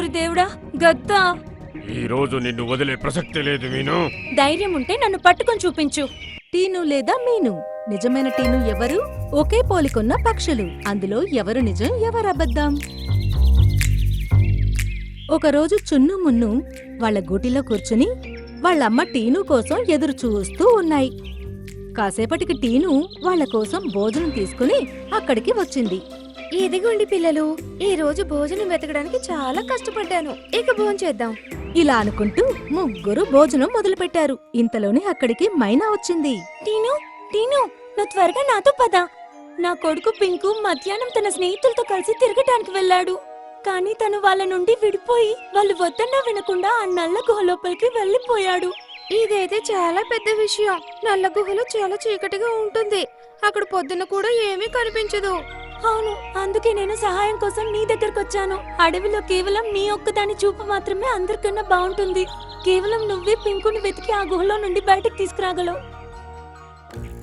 ఓరి దేవుడా, గద్దా! ఈ రోజు నిన్ను వదిలే ప్రసక్తి లేదు మీను. ధైర్యం ఉంటే నన్ను పట్టుకొని చూపించు. టీను లేదా మీను. నిజమైన టీను ఎవరు? ఒకే పోలికున్న పక్షులు. అందులో ఎవరు నిజం, ఎవరు అబద్ధం? ఒకరోజు చున్ను మున్ను వాళ్ళ గూటిలో కూర్చుని వాళ్ళమ్మ టీను కోసం ఎదురు చూస్తూ ఉన్నాయి. కాసేపటికి టీను వాళ్ళ కోసం భోజనం తీసుకుని అక్కడికి వచ్చింది. ఇదిగోండి పిల్లలు, ఈ రోజు భోజనం వెతకడానికి చాలా కష్టపడ్డాను. ఇక భోంచేద్దాం. ఇలా అనుకుంటూ ముగ్గురు భోజనం మొదలుపెట్టారు. ఇంతలోనే అక్కడికి మైనా వచ్చింది. టీను, టీను, నువ్వు త్వరగా నాతో పద. నా కొడుకు పింకు మధ్యాహ్నం తన స్నేహితులతో కలిసి తిరగటానికి వెళ్ళాడు. కానీ తను వాళ్ళ నుండి విడిపోయి వాళ్ళు వద్దన్నా వినకుండా ఆ నల్ల గుహ లోపలికి వెళ్ళిపోయాడు. ఇదైతే చాలా పెద్ద విషయం. నల్ల గుహలో చాలా చీకటిగా ఉంటుంది. అక్కడ పొద్దున కూడా ఏమీ కనిపించదు. అవును, అందుకే నేను సహాయం కోసం నీ దగ్గరకు వచ్చాను. అడవిలో కేవలం నీ ఒక్కదాని చూపు మాత్రమే అందరికన్నా బాగుంటుంది. కేవలం నువ్వే పింకుని వెతికి ఆ గుహలో నుండి బయటకు తీసుకురాగలవు.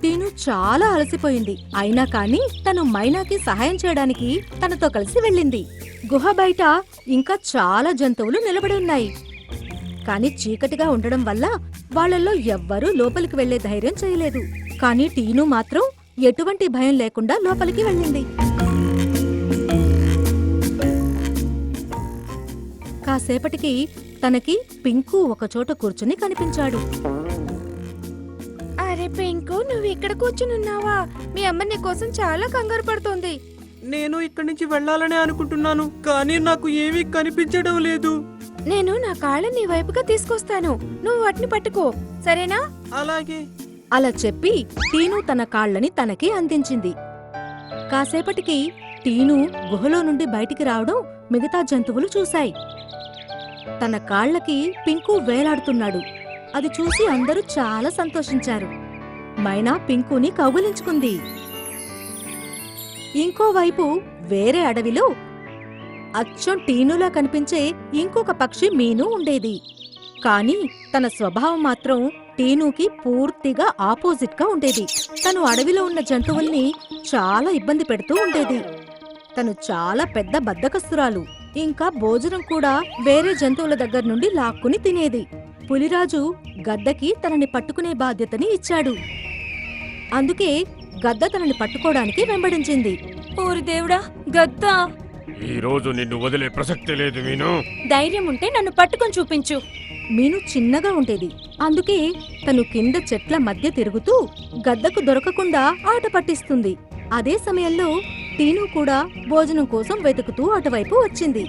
టీను చాలా అలసిపోయింది. అయినా కాని తను మైనాకి సహాయం చేయడానికి తనతో కలిసి వెళ్ళింది. గుహ బయట ఇంకా చాలా జంతువులు నిలబడి ఉన్నాయి. కాని చీకటిగా ఉండడం వల్ల వాళ్ళల్లో ఎవ్వరూ లోపలికి వెళ్లే ధైర్యం చేయలేదు. కాని టీను మాత్రం ఎటువంటి భయం లేకుండా లోపలికి వెళ్ళింది. కాసేపటికి తనకి పింకు ఒకచోట కూర్చుని కనిపించాడు. అరే పింకు, నువ్వు ఇక్కడ కూర్చునున్నావా? మీ అమ్మ నీ కోసం చాలా కంగారు పడుతోంది. నేను ఇక్కడి నుంచి వెళ్ళాలనే అనుకుంటున్నాను, కానీ నాకు ఏమీ కనిపించడం లేదు. నేను నా కాళ్ళని నీ వైపుగా తీసుకొస్తాను. నువ్వు వాటిని పట్టుకో, సరేనా? అలాగే. అలా చెప్పి టీను తన కాళ్ళని తనకి అందించింది. కాసేపటికి టీను గుహలో నుండి బయటికి రావడం మిగతా జంతువులు చూశాయి. తన కాళ్ళకి పింకు వేలాడుతున్నాడు. అది చూసి అందరూ చాలా సంతోషించారు. మైనా పింకుని కౌగిలించుకుంది. ఇంకోవైపు వేరే అడవిలో అచ్చం టీనులా కనిపించే ఇంకొక పక్షి మీను ఉండేది. కాని తన స్వభావం మాత్రం టీనుకి పూర్తిగా ఆపోజిట్గా ఉండేది. తను అడవిలో ఉన్న జంతువుల్ని చాలా ఇబ్బంది పెడుతూ ఉండేది. తను చాలా పెద్ద బద్ధకస్తురాలు. ఇంకా భోజనం కూడా వేరే జంతువుల దగ్గర నుండి లాక్కుని తినేది. పులిరాజు గద్దకి తనని పట్టుకునే బాధ్యతని ఇచ్చాడు. అందుకే గద్ద తనని పట్టుకోవడానికి వెంబడించింది. ఓరి దేవుడా, గద్దా! ఈ రోజు నిన్ను వదిలే ప్రసక్తి లేదు మీను. ధైర్యం ఉంటే నన్ను పట్టుకొని చూపించు. మీను చిన్నగా ఉండేది. అందుకే తను కింద చెట్ల మధ్య తిరుగుతూ గద్దకు దొరకకుండా ఆట పట్టిస్తుంది. అదే సమయంలో టీను కూడా భోజనం కోసం వెతుకుతూ అటువైపు వచ్చింది.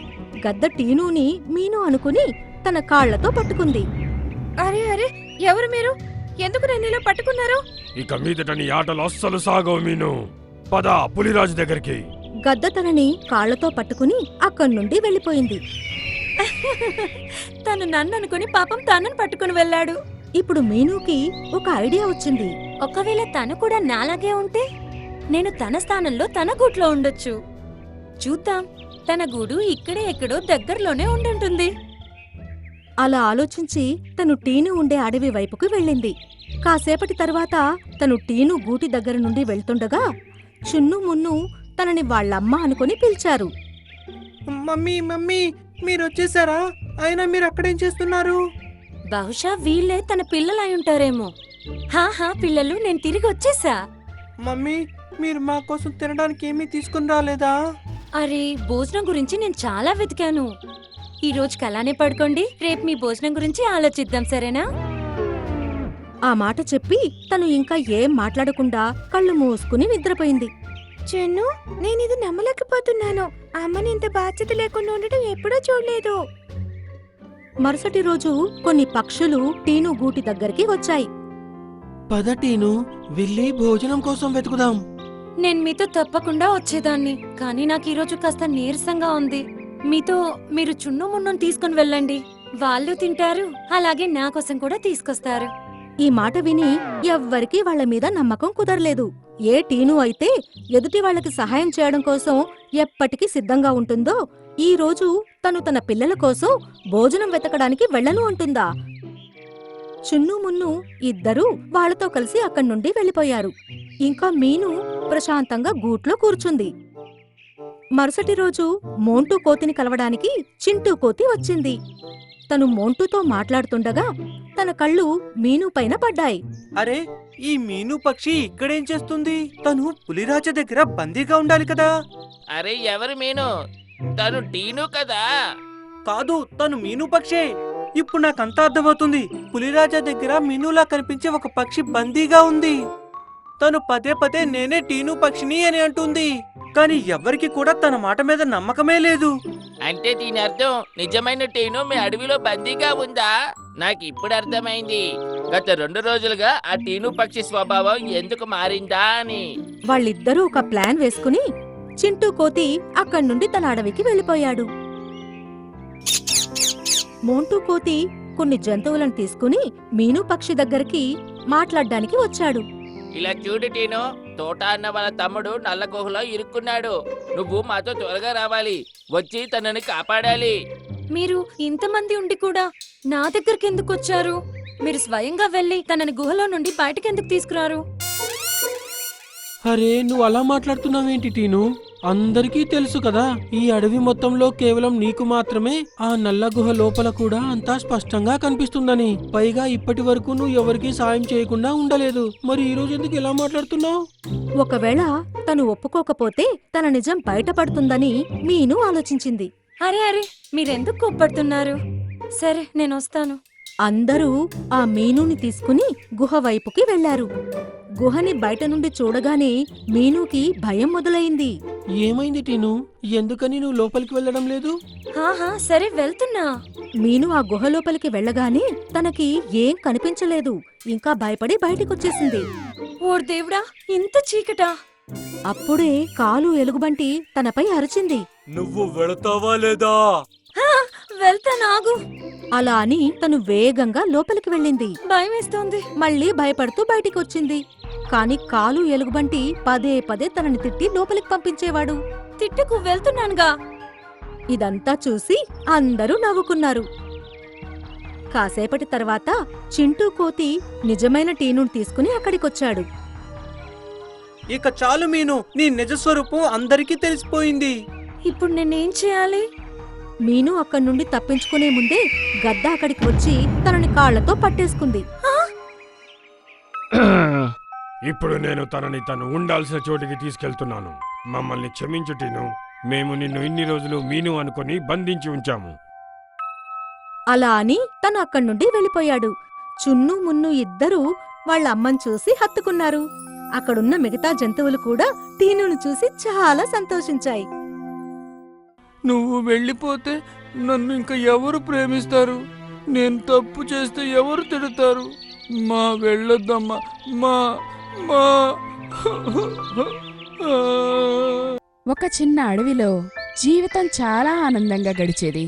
గద్ద టీనుని మీను అనుకుని తన కాళ్లతో పట్టుకుంది. అరే అరే, ఎవరు మీరు? ఎందుకు నన్ను ఇలా పట్టుకున్నారు? ఇక మీదట నీ ఆటలు అస్సలు సాగవు మీను. పద పులిరాజు దగ్గరికి. గద్ద తనని కాళ్లతో పట్టుకుని అక్కడి నుండి వెళ్ళిపోయింది. తను నన్ను అనుకుని పాపం తనను పట్టుకుని వెళ్ళాడు. ఇప్పుడు మీనుకి ఒక ఐడియా వచ్చింది. ఒకవేళ తను కూడా నాలాగే ఉంటే నేను తన స్థానంలో తన గూట్లో ఉండొచ్చు. చూద్దాం, తన గూడు ఇక్కడే ఎక్కడో దగ్గరలోనే ఉండుంటుంది. అలా ఆలోచించి తను టీను ఉండే అడవి వైపుకు వెళ్ళింది. కాసేపటి తర్వాత తను టీను గూటి దగ్గర నుండి వెళ్తుండగా చున్ను మున్ను తనని వాళ్ళమ్మ అనుకుని పిలిచారు. మమ్మీ మమ్మీ, మీరు వచ్చేసారా? అయినా మీరు అక్కడేం చేస్తున్నారు? బహుశా వీళ్ళే తన పిల్లలై ఉంటారేమో. హాహా పిల్లలు, నేను తిరిగి వచ్చేసా. మమ్మీ, మీరు మా కోసం తినడానికి ఏమీ తీసుకుని రాలేదా? అరే, భోజనం గురించి నేను చాలా వెతికాను. ఈ రోజుకి అలానే పడుకోండి, రేపు మీ భోజనం గురించి ఆలోచిద్దాం, సరేనా? ఆ మాట చెప్పి తను ఇంకా ఏం మాట్లాడకుండా కళ్ళు మూసుకుని నిద్రపోయింది. చెన్ను, నేనిది నమ్మలేకపోతున్నాను. అమ్మని ఇంత బాధ్యత లేకుండా ఉండటం ఎప్పుడూ చూడలేదు. మరుసటి రోజు కొన్ని పక్షులు టీను గూటి దగ్గరికి వచ్చాయి. పద టీను, వెళ్ళి భోజనం కోసం వెతుకుదాం. నేను మీతో తప్పకుండా వచ్చేదాన్ని, కానీ నాకు ఈరోజు కాస్త నీరసంగా ఉంది. మీరు చున్ను మున్నును తీసుకుని వెళ్ళండి. వాళ్ళు తింటారు, అలాగే నా కోసం కూడా తీసుకొస్తారు. ఈ మాట విని ఎవ్వరికీ వాళ్ల మీద నమ్మకం కుదరలేదు. ఏ టీను అయితే ఎదుటి వాళ్లకి సహాయం చేయడం కోసం ఎప్పటికీ సిద్ధంగా ఉంటుందో, ఈ రోజు తను తన పిల్లల కోసం భోజనం వెతకడానికి వెళ్ళను అంటుందా? చున్ను మున్ను ఇద్దరూ వాళ్లతో కలిసి అక్కడి నుండి వెళ్ళిపోయారు. ఇంకా మీను ప్రశాంతంగా గూట్లో కూర్చుంది. మరుసటి రోజు మోంటూ కోతిని కలవడానికి చింటూ కోతి వచ్చింది. తను మోంటూతో మాట్లాడుతుండగా తన కళ్ళు మీను పైన పడ్డాయి. అరే, ఈ మీను పక్షి ఇక్కడేం చేస్తుంది? తను పులిరాజ దగ్గర బందీగా ఉండాలి కదా. అరే ఎవరు మీను? తను టీను కదా. కాదు, తను మీను పక్షే. ఇప్పుడు నాకంతా అర్థమవుతుంది. పులిరాజా దగ్గర మీనులా కనిపించే ఒక పక్షి బందీగా ఉంది. తను పదే పదే నేనే టీను పక్షిని అని అంటుంది. కానీ ఎవరికి కూడా తన మాట మీద నమ్మకమే లేదు. అంటే దీని అర్థం నిజమైన టీను మీ అడవిలో బందీగా ఉందా? నాకు ఇప్పుడు అర్థమైంది. గత 2 రోజులుగా ఆ టీను పక్షి స్వభావం ఎందుకు మారిందా అని. వాళ్ళిద్దరూ ఒక ప్లాన్ వేసుకుని చింటూ కోతి అక్కడి నుండి తన అడవికి వెళ్ళిపోయాడు. మోంటూ కోతి కొన్ని జంతువులను తీసుకుని మీను పక్షి దగ్గరికి మాట్లాడ్డానికి వచ్చాడు. ఇలా చూడు టీను, తోట అన్న వాళ్ళ తమ్ముడు నల్ల గుహలో ఇరుక్కున్నాడు. నువ్వు మాతో త్వరగా రావాలి. వచ్చి తనని కాపాడాలి. మీరు ఇంతమంది ఉండి కూడా నా దగ్గరికి ఎందుకు వచ్చారు? మీరు స్వయంగా వెళ్ళి తనని గుహలో నుండి బయటకెందుకు తీసుకురారు? అరే, నువ్వు అలా మాట్లాడుతున్నావేంటి టీను? అందరికీ తెలుసు కదా, ఈ అడవి మొత్తంలో కేవలం నీకు మాత్రమే ఆ నల్ల గుహ లోపల కూడా అంతా స్పష్టంగా కనిపిస్తుందని. పైగా ఇప్పటి వరకు నువ్వు ఎవరికీ సాయం చేయకుండా ఉండలేదు. మరి ఈ రోజు ఎందుకు ఇలా మాట్లాడుతున్నావు? ఒకవేళ తను ఒప్పుకోకపోతే తన నిజం బయటపడుతుందని మీను ఆలోచించింది. అరే అరే, మీరెందుకు కోప్పడుతున్నారు? సరే, నేను వస్తాను. అందరూ ఆ మీనుని తీసుకుని గుహ వైపుకి వెళ్లారు. గుహని బయట నుండి చూడగానే మీనుకి భయం మొదలైంది. ఏమైంది టీను? ఎందుకని నువ్వు లోపలికి వెళ్ళడం లేదు? హాహా, సరే వెళ్తున్నా. మీను ఆ గుహ లోపలికి వెళ్ళగానే తనకి ఏం కనిపించలేదు. ఇంకా భయపడి బయటికొచ్చేసింది. ఓర్ దేవుడా, ఇంత చీకటా! అప్పుడే కాలు ఎలుగుబంటి తనపై అరిచింది. నువ్వు వెళతావా లేదా? వెళ్తానాగు. అలా అని తను వేగంగా లోపలికి వెళ్ళింది. భయమేస్తోంది. మళ్ళీ భయపడుతూ బయటికొచ్చింది. కాని కాలు ఎలుగుబంటి పదే పదే తనని తిట్టి లోపలికి పంపించేవాడు. తిట్టుకు వెళ్తున్నానుగా. ఇదంతా చూసి అందరూ నవ్వుకున్నారు. కాసేపటి తర్వాత చింటూ కోతి నిజమైన టీనుని తీసుకుని అక్కడికొచ్చాడు. ఇక చాలు మీను, నీ నిజస్వరూపం అందరికీ తెలిసిపోయింది. ఇప్పుడు నేనేం చేయాలి? మీను అక్కడి నుండి తప్పించుకునే ముందే గద్ద అక్కడికి వచ్చి తనని కాళ్లతో పట్టేసుకుంది. ఇప్పుడు నేను తను ఉండాల్సిన చోటికి తీసుకెళ్తున్నాను. మమ్మల్ని క్షమించు టీను. మేము నిన్ను ఇన్ని రోజులు మీను అనుకొని బంధించి ఉంచాము. అలా అని తను అక్కడి నుండి వెళ్ళిపోయాడు. చున్ను మున్ను ఇద్దరూ వాళ్ళ అమ్మని చూసి హత్తుకున్నారు. అక్కడున్న మిగతా జంతువులు కూడా టీనును చూసి చాలా సంతోషించాయి. నువ్వు వెళ్ళిపోతే నన్ను ఇంకా ఎవరు ప్రేమిస్తారు? నేను తప్పు చేస్తే ఎవరు తిడతారు? మా వెళ్ళొద్దమ్మా, మా మా ఒక చిన్న అడవిలో జీవితం చాలా ఆనందంగా గడిచేది.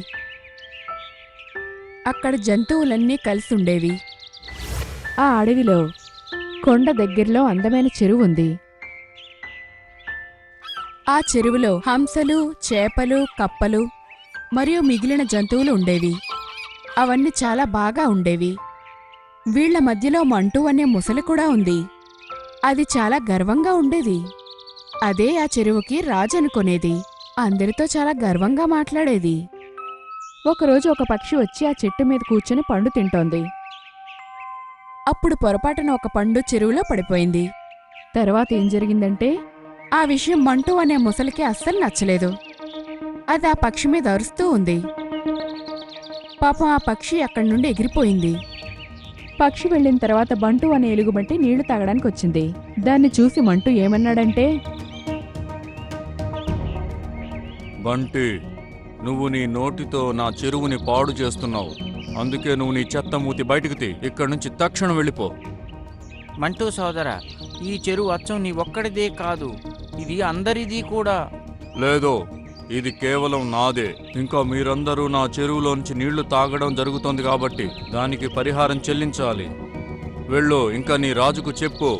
అక్కడ జంతువులన్నీ కలిసి ఉండేవి. ఆ అడవిలో కొండ దగ్గరలో అందమైన చెరువు ఉంది. ఆ చెరువులో హంసలు, చేపలు, కప్పలు మరియు మిగిలిన జంతువులు ఉండేవి. అవన్నీ చాలా బాగా ఉండేవి. వీళ్ల మధ్యలో మంటూ అనే ముసలి కూడా ఉంది. అది చాలా గర్వంగా ఉండేది. అదే ఆ చెరువుకి రాజు అనుకునేది. అందరితో చాలా గర్వంగా మాట్లాడేది. ఒకరోజు ఒక పక్షి వచ్చి ఆ చెట్టు మీద కూర్చొని పండు తింటోంది. అప్పుడు పొరపాటున ఒక పండు చెరువులో పడిపోయింది. తర్వాత ఏం జరిగిందంటే, ఆ విషయం మంటూ అనే ముసలికి అస్సలు నచ్చలేదు. అది ఆ పక్షి మీద అరుస్తూ ఉంది. పాపం ఆ పక్షి అక్కడి నుండి ఎగిరిపోయింది. పక్షి వెళ్ళిన తర్వాత బంటు అనే ఎలుగుబంటి నీళ్లు తాగడానికి వచ్చింది. దాన్ని చూసి మంటూ ఏమన్నాడంటే, బంటి, నువ్వు నీ నోటితో నా చెరువుని పాడు చేస్తున్నావు. అందుకే నువ్వు నీ చెత్త మూతి బయటకు తీ. ఇక్కడి నుంచి తక్షణం వెళ్ళిపో. మంటూ సోదరా, ఈ చెరువు అచ్చం నీ ఒక్కడిదే కాదు, ఇది అందరిది కూడా. లేదో, ఇది కేవలం నాదే. ఇంకా మీరందరూ నా చెరువులోంచి నీళ్లు తాగడం జరుగుతోంది కాబట్టి దానికి పరిహారం చెల్లించాలి. వెళ్ళు, ఇంకా నీ రాజుకు చెప్పు.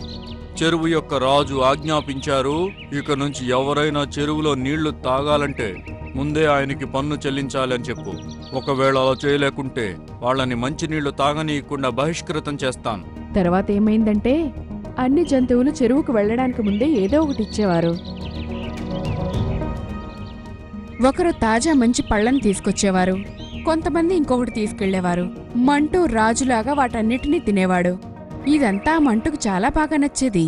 చెరువు యొక్క రాజు ఆజ్ఞాపించారు, ఇక నుంచి ఎవరైనా చెరువులో నీళ్లు తాగాలంటే ముందే ఆయనకి పన్ను చెల్లించాలి అని చెప్పు. ఒకవేళ అలా చేయలేకుంటే వాళ్ళని మంచినీళ్లు తాగనీయకుండా బహిష్కృతం చేస్తాను. తర్వాత ఏమైందంటే, అన్ని జంతువులు చెరువుకు వెళ్ళడానికి ముందే ఏదో ఒకటి ఇచ్చేవారు. ఒకరు తాజా మంచి పళ్ళని తీసుకొచ్చేవారు, కొంతమంది ఇంకొకటి తీసుకెళ్లేవారు. మంటూ రాజులాగా వాటన్నిటినీ తినేవాడు. ఇదంతా మంటుకు చాలా బాగా నచ్చేది.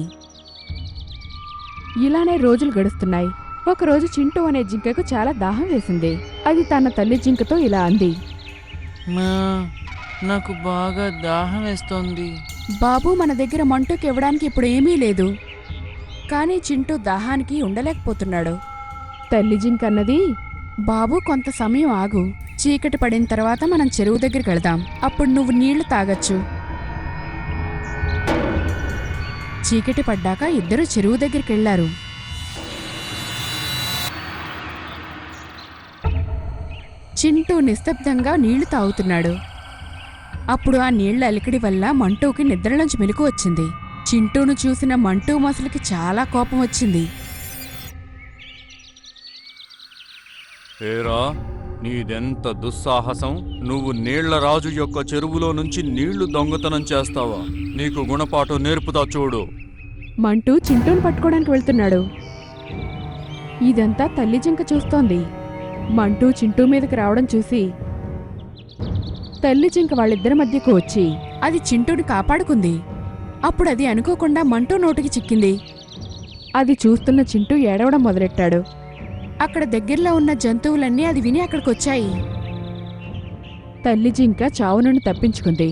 ఇలానే రోజులు గడుస్తున్నాయి. ఒకరోజు చింటూ అనే జింకకు చాలా దాహం వేసింది. అది తన తల్లి జింకతో ఇలా అంది. మా నాకు బాగా దాహం వేస్తోంది. బాబూ, మన దగ్గర మంటుకి ఇవ్వడానికి ఇప్పుడు ఏమీ లేదు. కానీ చింటూ దాహానికి ఉండలేకపోతున్నాడు. తల్లి జింక అన్నది, బాబూ కొంత సమయం ఆగు. చీకటి పడిన తర్వాత మనం చెరువు దగ్గరికి వెళదాం. అప్పుడు నువ్వు నీళ్లు తాగొచ్చు. చీకటి పడ్డాక ఇద్దరు చెరువు దగ్గరికి వెళ్లారు. చింటూ నిశ్శబ్దంగా నీళ్లు తాగుతున్నాడు. అప్పుడు ఆ నీళ్ల అలికిడి వల్ల మంటూకి నిద్రలోంచి మెలకు వచ్చింది. చింటూను చూసిన మంటూ మొసలికి చాలా కోపం వచ్చింది. ఏరా, నీదెంత దుస్సాహసం! నువ్వు నీళ్ల రాజు యొక్క చెరువులో నుంచి నీళ్లు దొంగతనం చేస్తావా? నీకు గుణపాఠం నేర్పుతా చూడు. మంటూ చింటూను పట్టుకోవడానికి వెళ్తున్నాడు. ఇదంతా తల్లి జింక చూస్తోంది. మంటూ చింటూ మీదకి రావడం చూసి తల్లి జింక వాళ్ళిద్దరి మధ్యకు వచ్చి అది చింటూని కాపాడుకుంది. అప్పుడు అది అనుకోకుండా మంటూ నోటికి చిక్కింది. అది చూస్తున్న చింటూ ఏడవడం మొదలెట్టాడు. అక్కడ దగ్గరలో ఉన్న జంతువులన్నీ అది విని అక్కడికొచ్చాయి. తల్లి జింక చావు నుండి తప్పించుకుంది.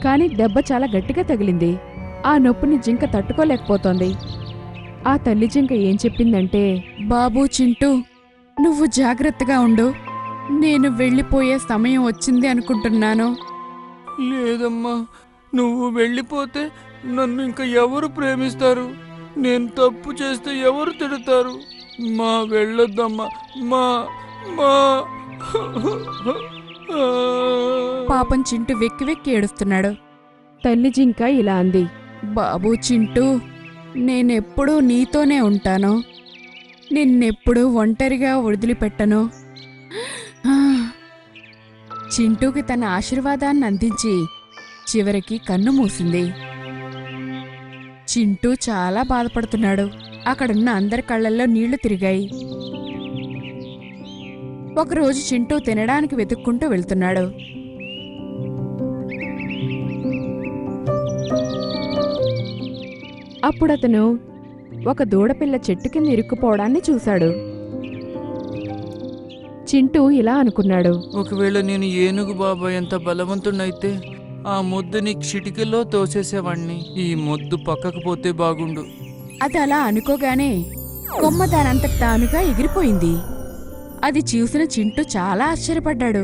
కాని దెబ్బ చాలా గట్టిగా తగిలింది. ఆ నొప్పిని జింక తట్టుకోలేకపోతోంది. ఆ తల్లి జింక ఏం చెప్పిందంటే, బాబూ చింటూ, నువ్వు జాగ్రత్తగా ఉండు. నేను వెళ్ళిపోయే సమయం వచ్చింది అనుకుంటున్నాను. లేదమ్మా, నువ్వు వెళ్ళిపోతే నన్ను ఇంకా ఎవరు ప్రేమిస్తారు? నేను తప్పు చేస్తే ఎవరు తిడతారు? మా వెళ్ళొద్దమ్మా, మా మా పాపం చింటూ వెక్కి వెక్కి ఏడుస్తున్నాడు. తల్లి జింక ఇలా అంది, బాబూ చింటూ, నేనెప్పుడూ నీతోనే ఉంటాను. నిన్నెప్పుడూ ఒంటరిగా వదిలిపెట్టను. చింటూకి తన ఆశీర్వాదాన్ని అందించి చివరికి కన్ను మూసింది. చింటూ చాలా బాధపడుతున్నాడు. అక్కడున్న అందరి కళ్ళల్లో నీళ్లు తిరిగాయి. ఒకరోజు చింటూ తినడానికి వెతుక్కుంటూ వెళ్తున్నాడు. అప్పుడతను ఒక దూడపిల్ల చెట్టు కింద ఇరుక్కుపోవడాన్ని చూశాడు. చింటూ ఇలా అనుకున్నాడు, ఒకవేళ నేను ఏనుగు బాబాయ్ ఎంత బలవంతుడైతే ఆ ముద్దుని చిటికెల్లో తోసేసేవాణ్ణి. ఈ ముద్దు పక్కకు పోతే బాగుండు. అది అలా అనుకోగానే కొమ్మ దానంతట తానుగా ఎగిరిపోయింది. అది చూసిన చింటూ చాలా ఆశ్చర్యపడ్డాడు.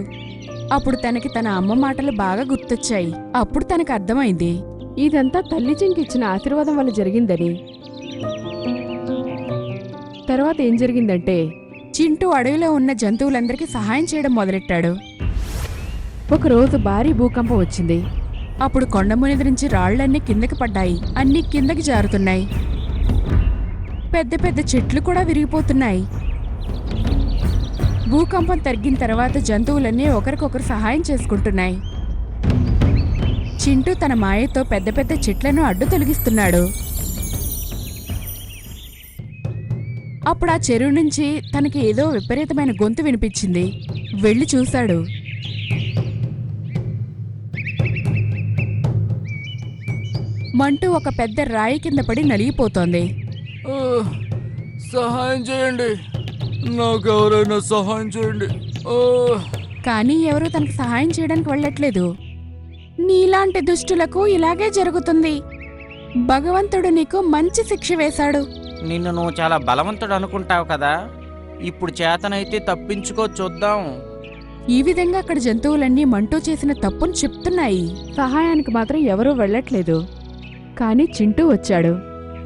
అప్పుడు తనకి తన అమ్మ మాటలు బాగా గుర్తొచ్చాయి. అప్పుడు తనకు అర్థమైంది ఇదంతా తల్లి జింక ఇచ్చిన ఆశీర్వాదం వల్ల జరిగిందని. తర్వాత ఏం జరిగిందంటే, చింటూ అడవిలో ఉన్న జంతువులందరికీ సహాయం చేయడం మొదలెట్టాడు. ఒకరోజు భారీ భూకంపం వచ్చింది. అప్పుడు కొండముని నుంచి రాళ్లన్నీ కిందకి పడ్డాయి. అన్నీ కిందకి జారుతున్నాయి. పెద్ద పెద్ద చెట్లు కూడా విరిగిపోతున్నాయి. భూకంపం తగ్గిన తర్వాత జంతువులన్నీ ఒకరికొకరు సహాయం చేసుకుంటున్నాయి. చింటూ తన మాయతో పెద్ద పెద్ద చెట్లను అడ్డు తొలగిస్తున్నాడు. అప్పుడు ఆ చెరువు నుంచి తనకి ఏదో విపరీతమైన గొంతు వినిపించింది. వెళ్ళి చూశాడు. మంటూ ఒక పెద్ద రాయి కింద పడి నలిగిపోతోంది. సహాయం చేయండి, నాకెవరైనా సహాయం చేయండి. కానీ ఎవరూ తనకు సహాయం చేయడానికి వెళ్ళట్లేదు. నీలాంటి దుష్టులకు ఇలాగే జరుగుతుంది. భగవంతుడు నీకు మంచి శిక్ష వేశాడు. నిన్ను నువ్వు చాలా బలవంతుడు అనుకుంటావు కదా. ఇప్పుడు చేతనైతే తప్పించుకో చూద్దాం. ఈ విధంగా అక్కడ జంతువులన్నీ మంటూ చేసిన తప్పును చెప్తున్నాయి. సహాయానికి మాత్రం ఎవరూ వెళ్ళట్లేదు. కాని చింటూ వచ్చాడు.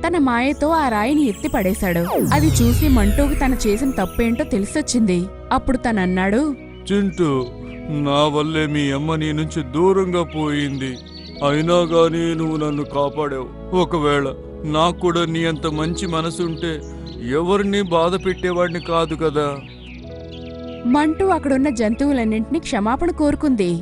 తన మాయతో ఆ రాయిని ఎత్తి పడేశాడు. అది చూసి మంటూకి తను చేసిన తప్పేంటో తెలిసొచ్చింది. అప్పుడు తనన్నాడు, చింటూ, నా వల్లే మీ అమ్మ నీ నుంచి దూరంగా పోయింది. అయినా గానీ నువ్వు నన్ను కాపాడావు. ఒకవేళ నాకు కూడా నీ అంత మంచి మనసుంటే ఎవరిని బాధ పెట్టేవాడిని కాదు కదా. మంటూ అక్కడున్న జంతువులన్నింటినీ క్షమాపణ కోరుకుంది.